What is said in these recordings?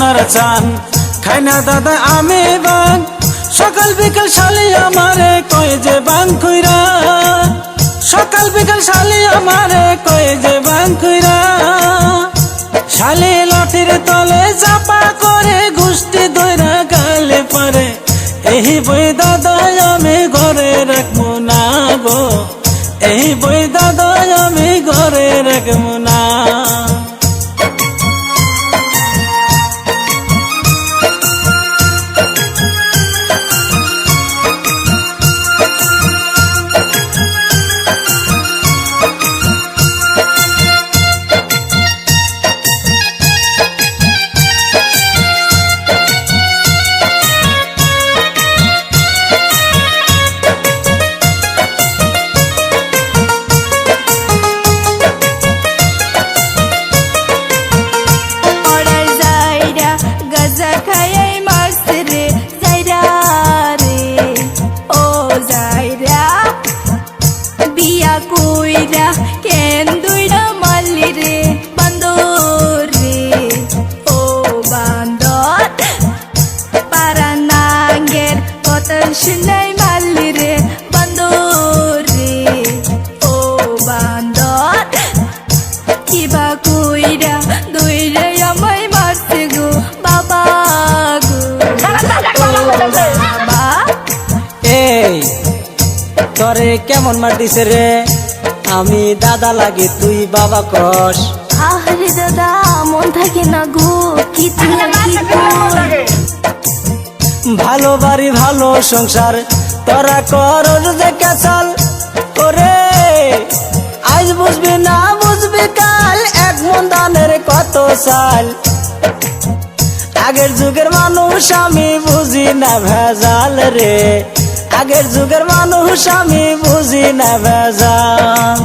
সোনার চান খাই না দাদা আমি বাং সকাল বিকাল শালি আমারে কয় যে বাং কইরা সকাল বিকাল শালি আমারে কয় যে বাং কইরা শালি লাঠির তলে চাপা করে গুষ্টি দইরা গালে পারে এই বই দাদা আমি ঘরে রাখবো না গো এই বই দাদা আমি ঘরে রাখবো না কইরা কেন দুইরা মাল্লি রে বান্দর রে ও বান্দর পারা নাঙ্গের কথা শুনাই মাল্লি রে বান্দর রে ও বান্দর কিবা কইরা দুইরা আমায় মারছে গো বাবা গো বাবা এই তোরে কেমন মার দিছে রে আমি দাদা লাগে তুই বাবা কস আরে দাদা মন থাকে না গো কি ভালো বাড়ি ভালো সংসার তোরা কর যে কেসাল ওরে আজ বুঝবি না বুঝবি কাল এক মন দানের কত সাল আগের যুগের মানুষ আমি বুঝি না ভেজাল রে আগের যুগের মানুষ আমি বুঝি না ভেজাল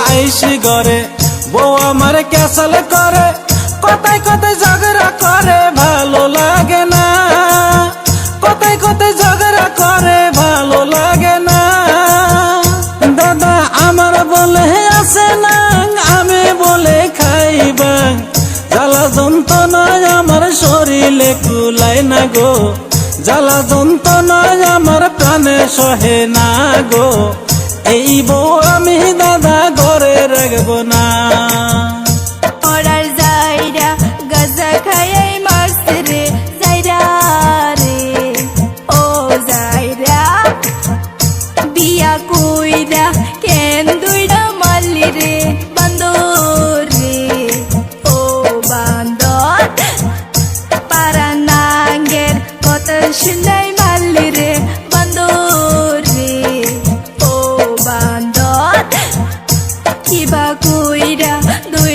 আইসি ঘরে বউ আমার ক্যাসাল করে কথায় কথায় ঝগড়া করে ভালো লাগে না কথায় কথায় ঝগড়া করে ভালো লাগে না দাদা আমার বলে আছে না আমি বলে খাইবা জ্বালা যন্ত্রণায় আমার শরীরে কুলায় না গো জ্বালা যন্ত্রণায় আমার প্রাণে সহে না গো এই বউ আমি দাদা ঘরে রাখবো না ওরার যাইরা গাজা খাইয়াই মারছে রে যাইরা রে ও যাইরা বিয়া কইরা কেন দুইরা মাল্লি রে বান্দর রে ও বান্দর পারা নাঙ্গের কথা শুনাই মাল্লি রে বান্দর রে ও বান্দর কিবা কইরা দুই